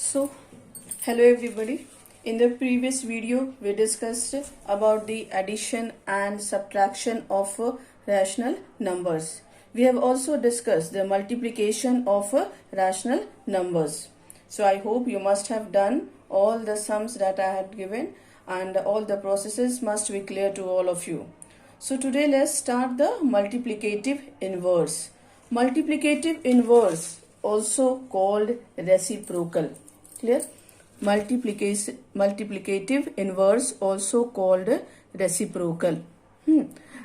So, hello everybody. In the previous video, we discussed about the addition and subtraction of rational numbers. We have also discussed the multiplication of rational numbers. So, I hope you must have done all the sums that I had given, and all the processes must be clear to all of you. So, today let's start the multiplicative inverse. Multiplicative inverse, also called reciprocal. Clear? Multiplicative inverse, also called reciprocal.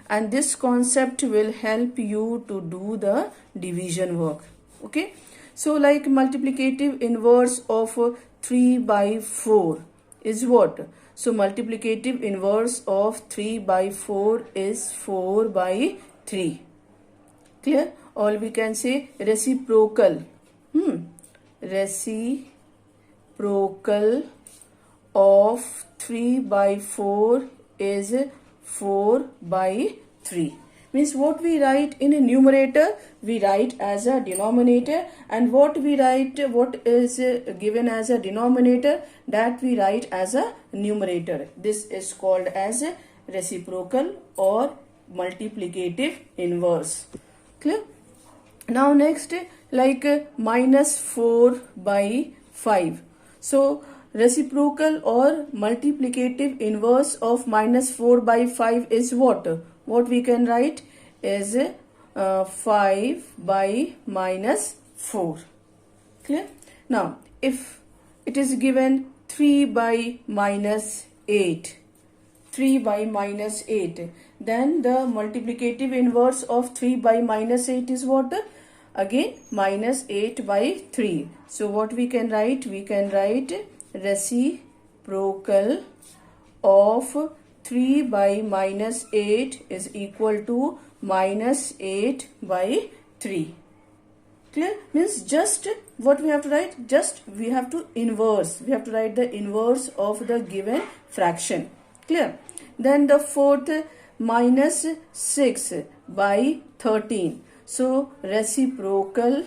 And this concept will help you to do the division work. Okay? So like multiplicative inverse of 3 by 4 is what? So multiplicative inverse of 3 by 4 is 4 by 3. Clear? Or we can say reciprocal. Reciprocal of 3 by 4 is 4 by 3. Means what we write in a numerator, we write as a denominator, and what is given as a denominator, that we write as a numerator. This is called as a reciprocal or multiplicative inverse. Clear? Now next, like minus 4 by 5. So reciprocal or multiplicative inverse of minus 4 by 5 is what? What we can write is 5 by minus 4. Clear? Now if it is given 3 by minus 8, 3 by minus 8, then the multiplicative inverse of 3 by minus 8 is what? Again minus 8 by 3. So what we can write? We can write reciprocal of 3 by minus 8 is equal to minus 8 by 3. Clear? Means just what we have to write? Just we have to inverse. We have to write the inverse of the given fraction. Clear? Then the fourth, minus 6 by 13. So reciprocal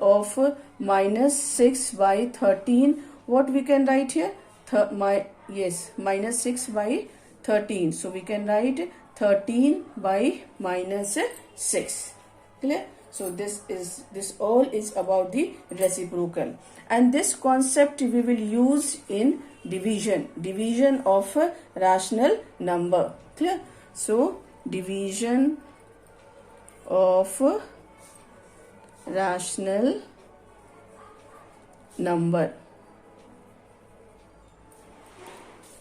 of minus 6 by 13. What we can write here? Minus 6 by 13. So we can write 13 by minus 6. Clear? So this all is about the reciprocal, and this concept we will use in division of a rational number. Clear? So division of a rational number.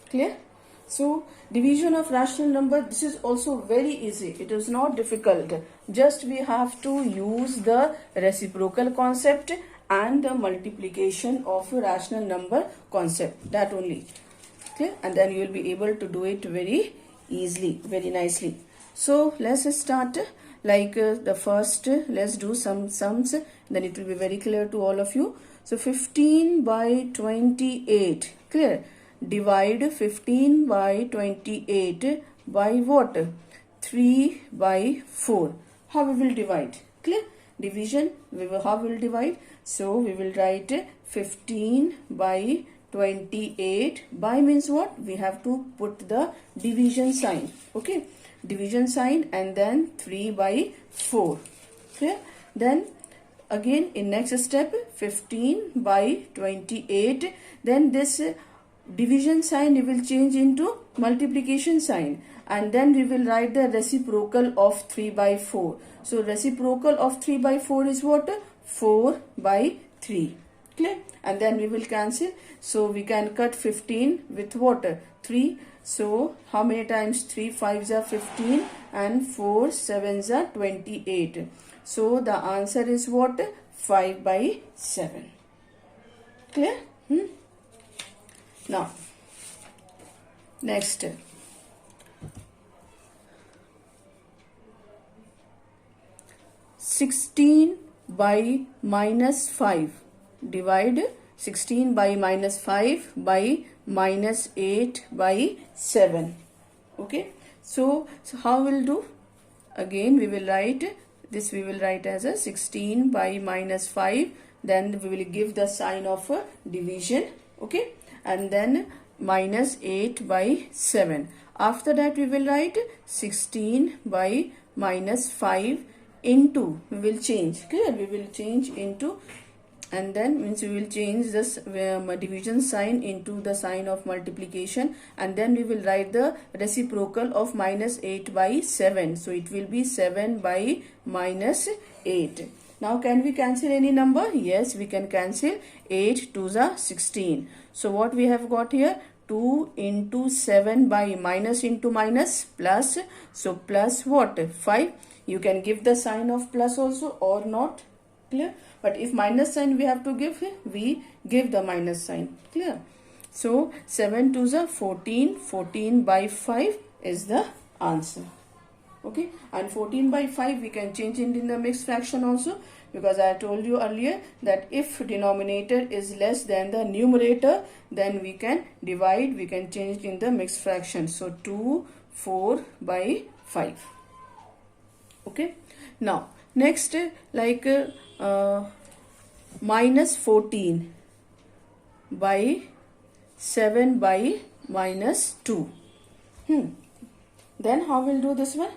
Clear? So division of rational number, this is also very easy. It is not difficult. Just we have to use the reciprocal concept and the multiplication of a rational number concept. That only. Clear? And then you will be able to do it very easily, very nicely. So let's start. Like the first, let's do some sums. Then it will be very clear to all of you. So 15 by 28. Clear? Divide 15 by 28 by what? 3 by 4. How we will divide? Clear? Division, how we will divide? So we will write 15 by 28. By means what? We have to put the division sign. Okay? Division sign, and then 3 by 4. Clear? Then again in next step, 15 by 28. Then this division sign we will change into multiplication sign, and then we will write the reciprocal of 3 by 4. So reciprocal of 3 by 4 is what? 4 by 3. Clear? And then we will cancel. So we can cut 15 with what? 3. So how many times? 3 5s are 15 and 4 7s are 28. So the answer is what? 5 by 7. Clear? Now, next, 16 by minus 5. Divide 16 by minus 5 by minus 8 by 7. Okay. So how we'll do? Again we will write this, we will write as a 16 by minus 5 then we will give the sign of division, okay, and then minus 8 by 7. After that we will write 16 by minus 5 into, we will change, clear, we will change into, and then means we will change this division sign into the sign of multiplication, and then we will write the reciprocal of minus 8 by 7. So it will be 7 by minus 8. Now can we cancel any number? Yes, we can cancel. 8 2s are 16. So what we have got here? 2 into 7 by minus into minus plus. So plus what? 5. You can give the sign of plus also or not. Clear? But if minus sign we have to give, we give the minus sign. Clear? So 7 2s are 14. 14 by 5 is the answer. Okay, and 14 by 5 we can change it in the mixed fraction also, because I told you earlier that if denominator is less than the numerator, then we can divide, we can change it in the mixed fraction. So 2 4 by 5. Okay, now next, like minus 14 by 7 by minus 2. Then how we'll do this one?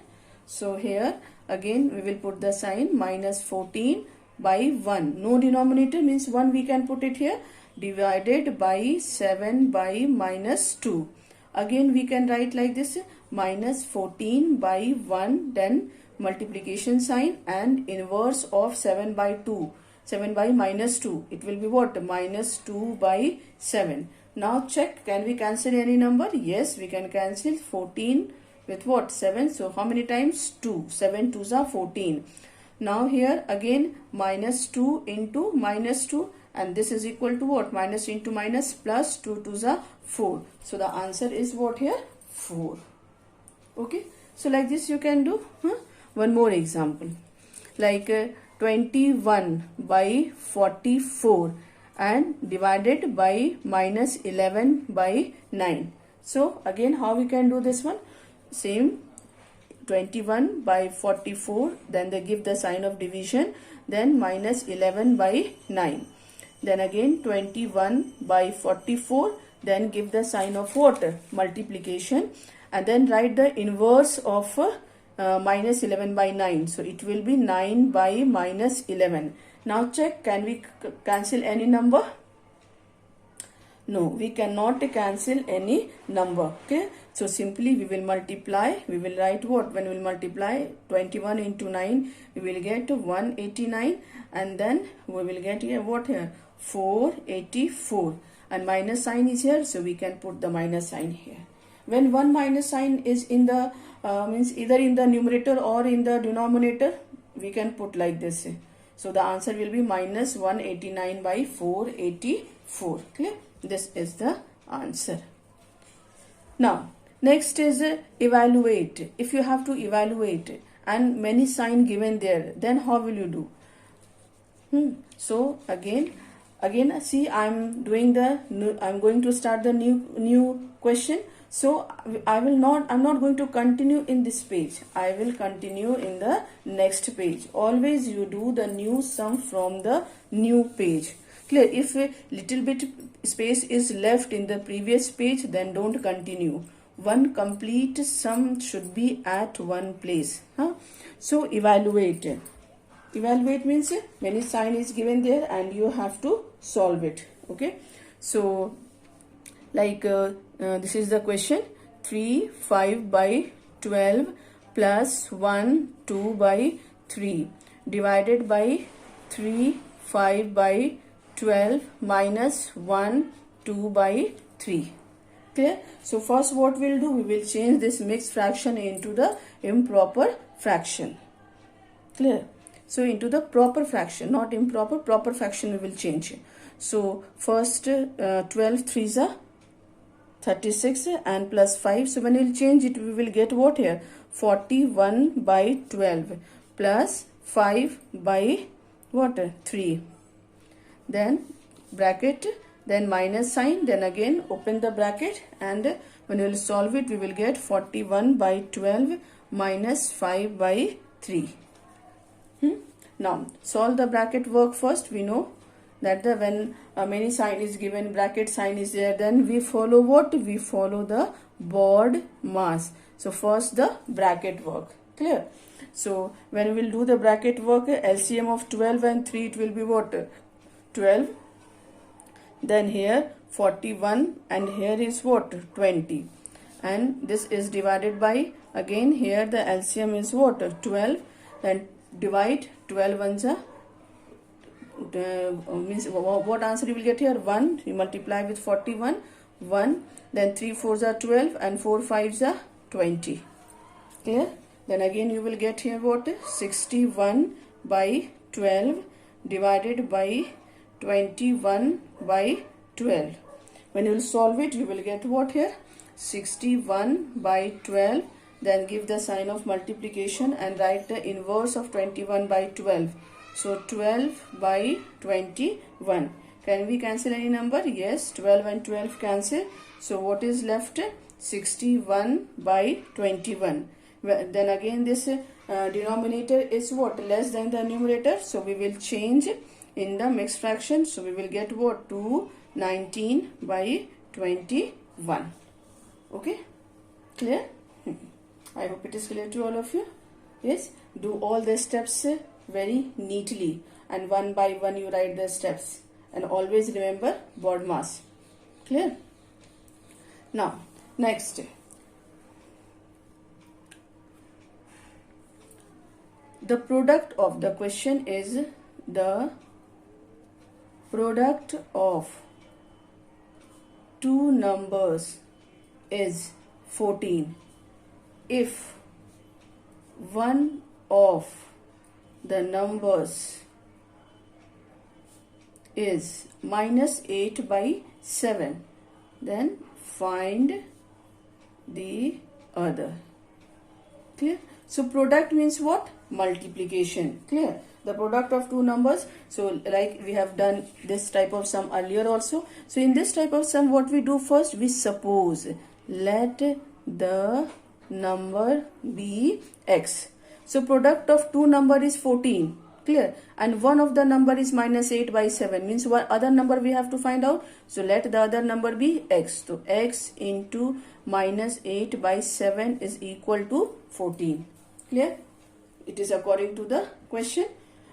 So here again we will put the sign minus 14 by 1. No denominator means 1 we can put it here, divided by 7 by minus 2. Again we can write like this, minus 14 by 1, then multiplication sign and inverse of 7 by 2. 7 by minus 2. It will be what? Minus 2 by 7. Now check, can we cancel any number? Yes, we can cancel 14 with what? 7. So how many times? 2. 7 2s are 14. Now here again minus 2 into minus 2, and this is equal to what? Minus into minus plus 2 2s are 4. So the answer is what here? 4. Okay. So like this you can do. One more example. Like 21 by 44 and divided by minus 11 by 9. So again how we can do this one? Same, 21 by 44, then they give the sign of division, then minus 11 by 9. Then again 21 by 44, then give the sign of what? Multiplication, and then write the inverse of minus 11 by 9. So it will be 9 by minus 11. Now check, can we cancel any number? No, we cannot cancel any number. Okay, so simply we will multiply. We will write what? When we will multiply 21 into 9, we will get 189, and then we will get here what here? 484, and minus sign is here, so we can put the minus sign here. When one minus sign is in the means either in the numerator or in the denominator, we can put like this. So the answer will be minus 189 by 484. Clear? This is the answer. Now next is evaluate. If you have to evaluate and many sign given there, then how will you do? So again see, I'm going to start the new question. So I'm not going to continue in this page. I will continue in the next page. Always you do the new sum from the new page. Clear? If a little bit space is left in the previous page, then don't continue. One complete sum should be at one place. So evaluate. Evaluate means many sign is given there and you have to solve it. Okay. So like this is the question. 3 5 by 12 plus 1 2 by 3 divided by 3 5 by 12 minus 1 2 by 3. Clear? So first what we'll do, we will change this mixed fraction into the improper fraction. Clear? So into the proper fraction, not improper, proper fraction we will change. So first 12 3s are 36 and plus 5. So when we will change it, we will get what here? 41 by 12 plus 5 by what? 3. Then bracket, then minus sign, then again open the bracket, and when we will solve it, we will get 41 by 12 minus 5 by 3. Now solve the bracket work first. We know that the when many sign is given, bracket sign is there, then we follow what? We follow the board mass. So first the bracket work. Clear? So when we will do the bracket work, LCM of 12 and 3, it will be what? 12. Then here 41, and here is what? 20. And this is divided by, again here the LCM is what? 12. Then divide 12 ones are means what answer you will get here? 1. You multiply with 41, 1. Then 3 4s are 12 and 4 5s are 20. Clear? Then again you will get here what? 61 by 12 divided by 21 by 12. When you will solve it, you will get what here? 61 by 12. Then give the sign of multiplication and write the inverse of 21 by 12. So 12 by 21. Can we cancel any number? Yes, 12 and 12 cancel. So what is left? 61 by 21. Then again this denominator is what? Less than the numerator. So we will change in the mixed fraction. So we will get what? 219 by 21. Okay? Clear? I hope it is clear to all of you. Yes? Do all the steps very neatly, and one by one you write the steps, and always remember board mass. Clear? Now next, the product of the question is the product of two numbers is 14 if one of the numbers is minus 8 by 7, then find the other. Clear? So product means what? Multiplication. Clear? The product of two numbers. So like we have done this type of sum earlier also. So in this type of sum, what we do first? We suppose, let the number be x. So product of two number is 14. Clear? And one of the number is minus 8 by 7. Means what other number we have to find out. So let the other number be x. So x into minus 8 by 7 is equal to 14. Clear? It is according to the question.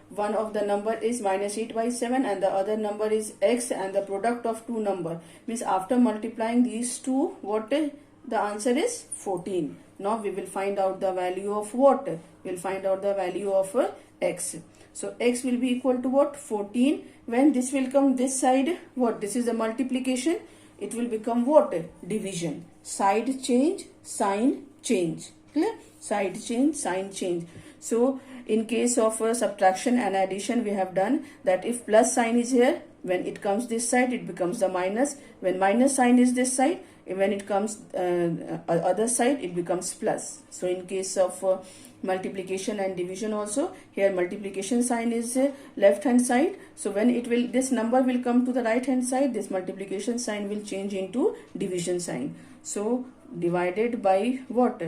One of the number is minus 8 by 7 and the other number is x, and the product of two number. Means after multiplying these two, what the answer is 14. Now we will find out the value of what? We will find out the value of x. So x will be equal to what? 14. When this will come this side, what? This is the multiplication. It will become what? Division. Side change, sign change. Clear? Side change, sign change. So in case of subtraction and addition, we have done that if plus sign is here, when it comes this side, it becomes the minus. When minus sign is this side, when it comes other side, it becomes plus. So in case of multiplication and division also, here multiplication sign is left hand side. So when it will, this number will come to the right hand side, this multiplication sign will change into division sign. So divided by what?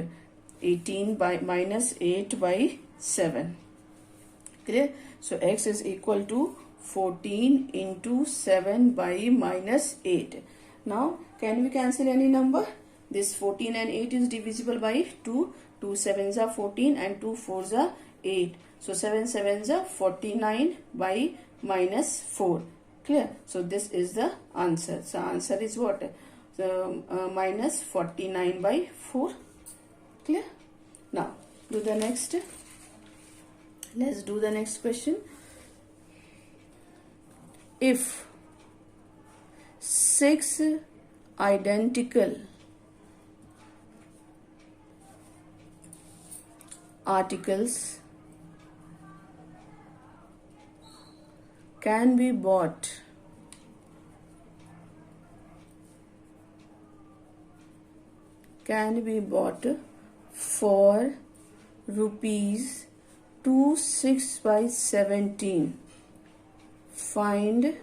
18 by minus 8 by 7. Clear? So x is equal to 14 into 7 by minus 8. Now can we cancel any number? This 14 and 8 is divisible by 2. 2 7s are 14 and 2 4s are 8. So 7 7s are 49 by minus 4. Clear? So this is the answer. So answer is what? So minus 49 by 4. Clear? Now do the next. Let's do the next question. If 6 identical articles can be bought for rupees 26 by 17. Find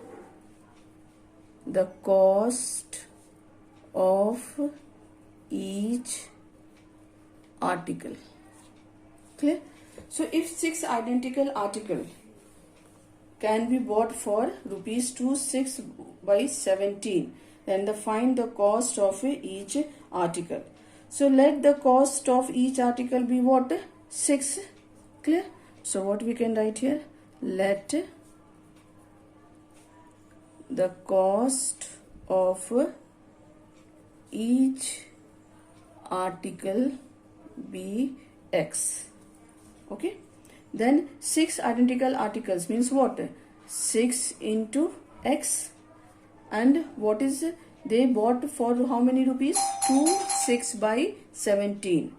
the cost of each article. Clear? So if 6 identical article can be bought for rupees 26 by 17. Then find the cost of each article. So let the cost of each article be what? 6. Clear? So what we can write here? Let the cost of each article be X. Okay. Then 6 identical articles means what? 6 into X. And what is they bought for how many rupees? 2 6 by 17.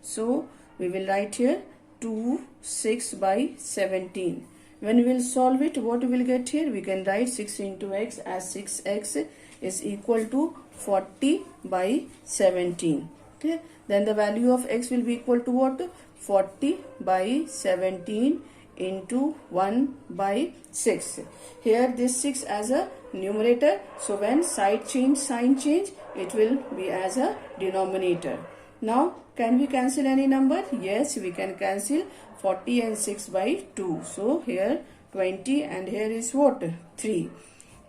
So we will write here 2 6 by 17. When we will solve it, what we will get here? We can write 6 into X as 6X is equal to 40 by 17. Okay. Then the value of X will be equal to what? 40 by 17 into 1 by 6. Here this 6 as a numerator. So when sign change, it will be as a denominator. Now can we cancel any number? Yes, we can cancel 40 and 6 by 2. So here 20 and here is what? 3.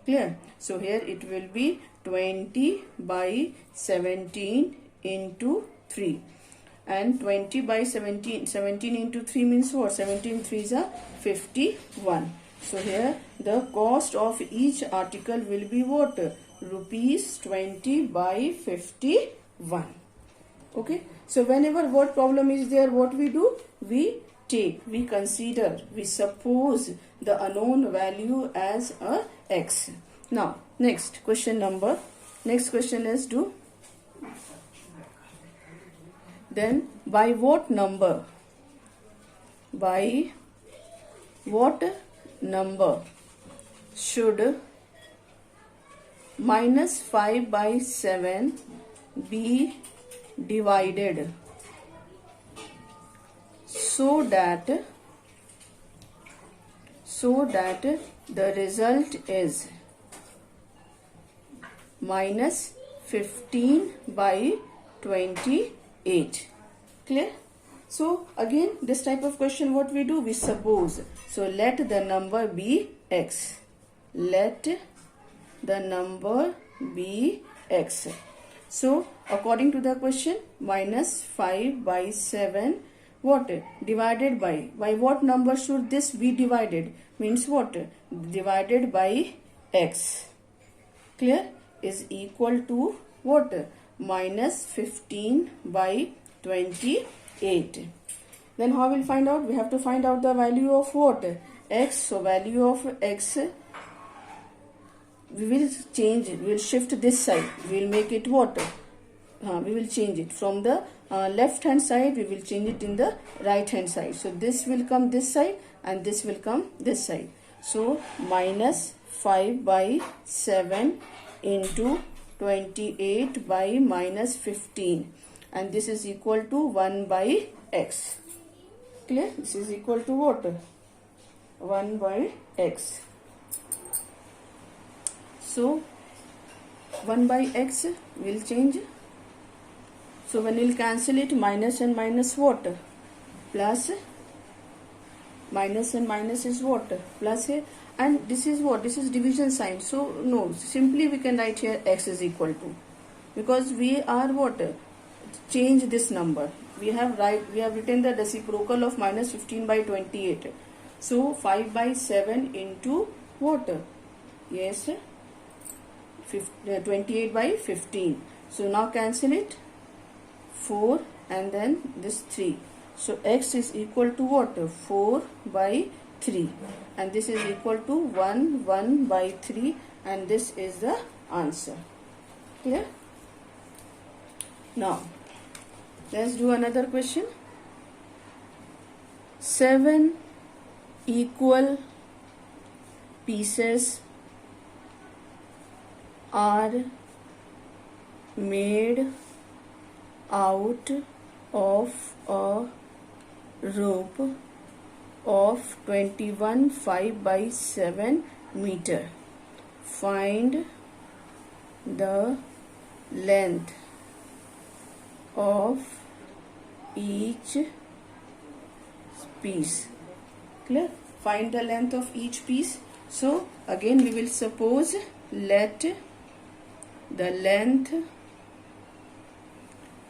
Clear? So here it will be 20 by 17 into 3. And 20 by 17 into 3 means what? 17 3s are 51. So here the cost of each article will be what? Rupees 20 by 51. Okay. So whenever what problem is there, what we do? We consider, we suppose the unknown value as a X. Now next question is do. Then by what number should minus 5 by 7 be divided so that the result is minus 15 by 28. Clear? So again this type of question what we do? We suppose. So let the number be X. Let the number be X. So according to the question, minus 5 by 7 what? Divided by what number should this be divided? Means what? Divided by X. Clear? Is equal to what? Minus 15 by 28. Then how we'll find out? We have to find out the value of what? X. So value of X, we will change it. We will shift this side. We will make it what? We will change it from the left hand side. We will change it in the right hand side. So this will come this side and this will come this side. So minus 5 by 7 into 28 by minus 15. And this is equal to 1 by X. Clear? This is equal to what? 1 by X. So 1 by X will change. So when we'll cancel it, minus and minus what? Plus. Minus and minus is what? Plus here. And this is what? This is division sign. So no, simply we can write here X is equal to. Because we are what? Change this number. We have written the reciprocal of minus 15 by 28. So 5 by 7 into what? Yes, 28 by 15. So now cancel it. 4 and then this 3. So X is equal to what? 4 by 3. And this is equal to 1 by 3. And this is the answer. Clear? Now, let's do another question. 7 equal pieces are made out of a rope of 21 5 by 7 meter. Find the length of each piece. Clear? Find the length of each piece. So again we will suppose let the length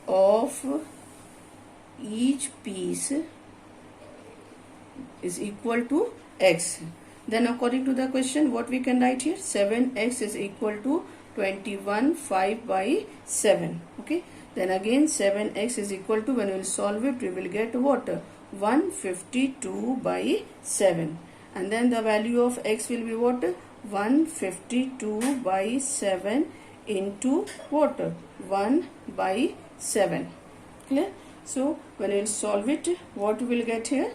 of each piece is equal to x. Then according to the question, what we can write here? 7x is equal to 21 5 by 7. Okay. Then again 7x is equal to, when we will solve it, we will get what? 152 by 7. And then the value of x will be what? 152 by 7 into what? 1 by 7. Clear? So when we will solve it, what we will get here?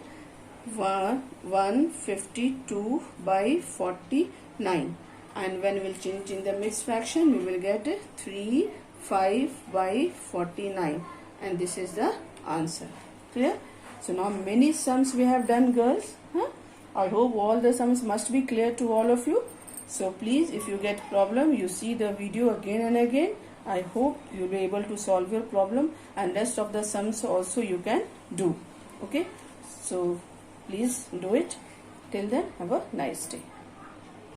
152 by 49, and when we will change in the mixed fraction, we will get 3 5 by 49, and this is the answer. Clear? So now many sums we have done, girls. I hope all the sums must be clear to all of you. So please, if you get problem, you see the video again and again. I hope you will be able to solve your problem, and rest of the sums also you can do. Okay, so please do it. Till then, have a nice day.